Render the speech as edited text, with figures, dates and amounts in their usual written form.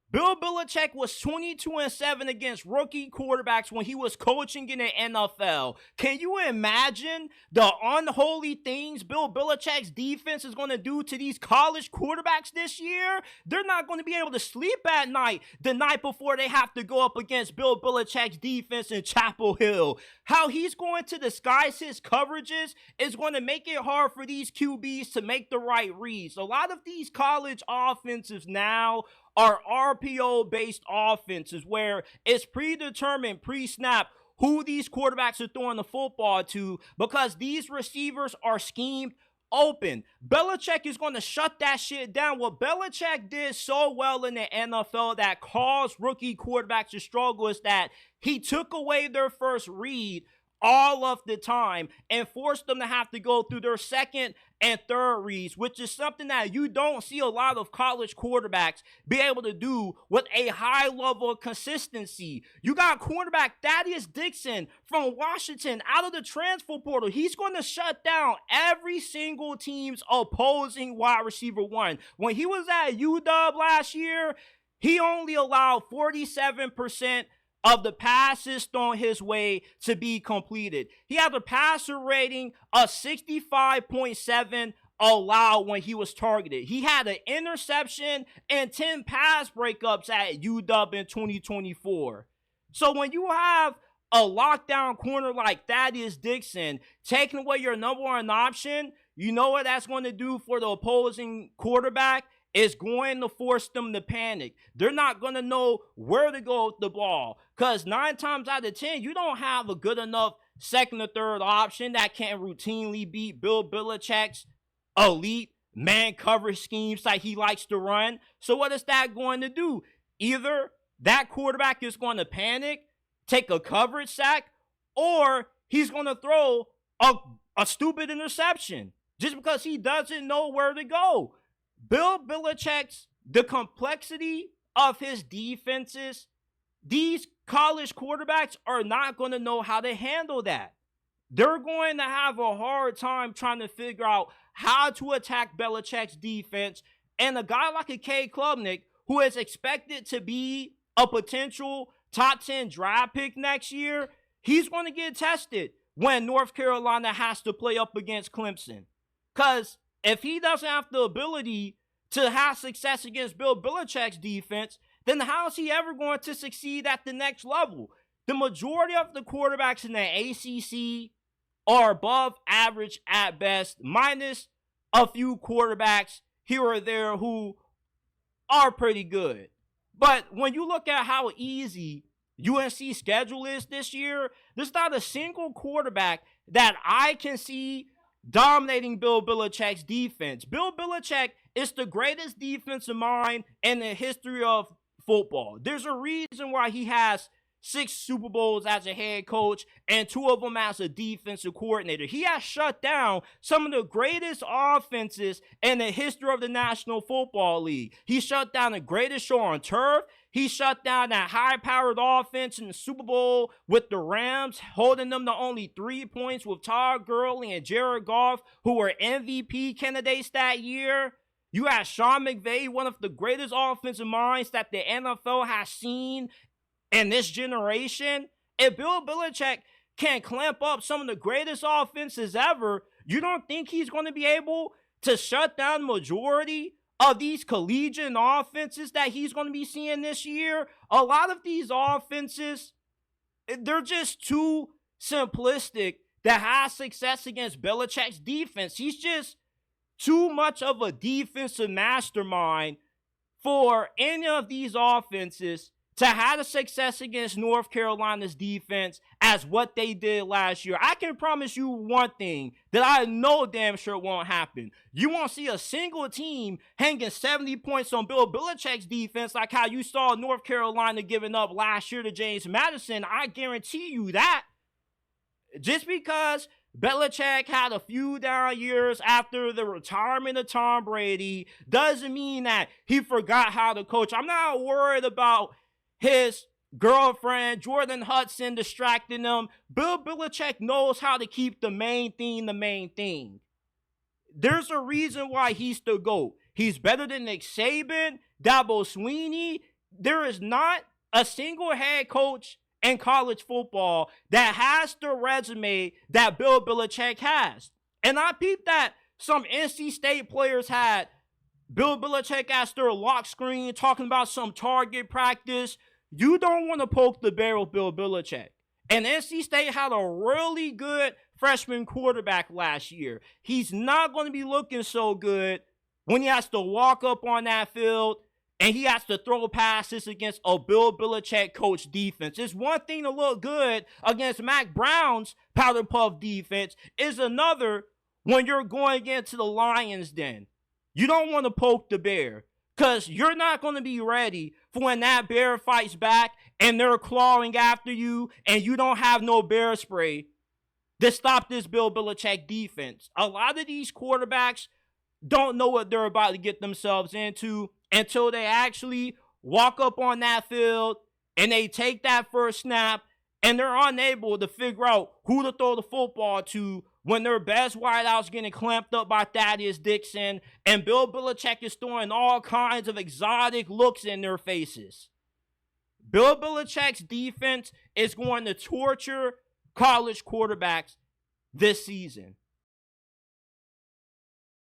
Bill Belichick was 22-7 against rookie quarterbacks when he was coaching in the NFL. Can you imagine the unholy things Bill Belichick's defense is going to do to these college quarterbacks this year? They're not going to be able to sleep at night the night before they have to go up against Bill Belichick's defense in Chapel Hill. How he's going to disguise his coverages is going to make it hard for these QBs to make the right reads. A lot of these college offenses now are RPO-based offenses where it's predetermined pre-snap who these quarterbacks are throwing the football to because these receivers are schemed open. Belichick is going to shut that shit down. What Belichick did so well in the NFL that caused rookie quarterbacks to struggle is that he took away their first read all of the time and forced them to have to go through their second and third reads, which is something that you don't see a lot of college quarterbacks be able to do with a high level of consistency. You got quarterback Thaddeus Dixon from Washington out of the transfer portal. He's going to shut down every single team's opposing wide receiver one. When he was at UW last year, he only allowed 47% of the passes thrown his way to be completed. He had a passer rating of 65.7 allowed when he was targeted. He had an interception and 10 pass breakups at UW in 2024. So when you have a lockdown corner like Thaddeus Dixon taking away your number one option, you know what that's going to do for the opposing quarterback? Is going to force them to panic. They're not going to know where to go with the ball because 9 times out of 10, you don't have a good enough second or third option that can routinely beat Bill Belichick's elite man coverage schemes like he likes to run. So what is that going to do? Either that quarterback is going to panic, take a coverage sack, or he's going to throw a stupid interception just because he doesn't know where to go. Bill Belichick's, the complexity of his defenses, these college quarterbacks are not going to know how to handle that. They're going to have a hard time trying to figure out how to attack Belichick's defense. And a guy like a K. Klubnik, who is expected to be a potential top 10 draft pick next year, he's going to get tested when North Carolina has to play up against Clemson. Because if he doesn't have the ability to have success against Bill Belichick's defense, then how is he ever going to succeed at the next level? The majority of the quarterbacks in the ACC are above average at best, minus a few quarterbacks here or there who are pretty good. But when you look at how easy UNC's schedule is this year, there's not a single quarterback that I can see dominating Bill Belichick's defense. Bill Belichick is the greatest defensive mind in the history of football. There's a reason why he has 6 Super Bowls as a head coach and 2 of them as a defensive coordinator. He has shut down some of the greatest offenses in the history of the National Football League. He shut down the greatest show on turf. He shut down that high-powered offense in the Super Bowl with the Rams, holding them to only 3 points with Todd Gurley and Jared Goff, who were MVP candidates that year. You had Sean McVay, one of the greatest offensive minds that the NFL has seen in this generation. If Bill Belichick can clamp up some of the greatest offenses ever, you don't think he's going to be able to shut down the majority of these collegiate offenses that he's going to be seeing this year? A lot of these offenses, they're just too simplistic to have success against Belichick's defense. He's just too much of a defensive mastermind for any of these offenses to have a success against North Carolina's defense as what they did last year. I can promise you one thing that I know damn sure won't happen. You won't see a single team hanging 70 points on Bill Belichick's defense like how you saw North Carolina giving up last year to James Madison. I guarantee you that. Just because Belichick had a few down years after the retirement of Tom Brady doesn't mean that he forgot how to coach. I'm not worried about his girlfriend, Jordan Hudson, distracting him. Bill Belichick knows how to keep the main thing the main thing. There's a reason why he's the GOAT. He's better than Nick Saban, Dabo Swinney, there is not a single head coach in college football that has the resume that Bill Belichick has. And I peeped that some NC State players had Bill Belichick as their lock screen, talking about some target practice. You don't want to poke the bear with Bill Belichick. And NC State had a really good freshman quarterback last year. He's not going to be looking so good when he has to walk up on that field and he has to throw passes against a Bill Belichick coach defense. It's one thing to look good against Mac Brown's powder puff defense. It's another when you're going into the Lions den. You don't want to poke the bear because you're not going to be ready for when that bear fights back and they're clawing after you and you don't have no bear spray to stop this Bill Belichick defense. A lot of these quarterbacks don't know what they're about to get themselves into until they actually walk up on that field and they take that first snap and they're unable to figure out who to throw the football to when their best wideouts getting clamped up by Thaddeus Dixon and Bill Belichick is throwing all kinds of exotic looks in their faces. Bill Belichick's defense is going to torture college quarterbacks this season.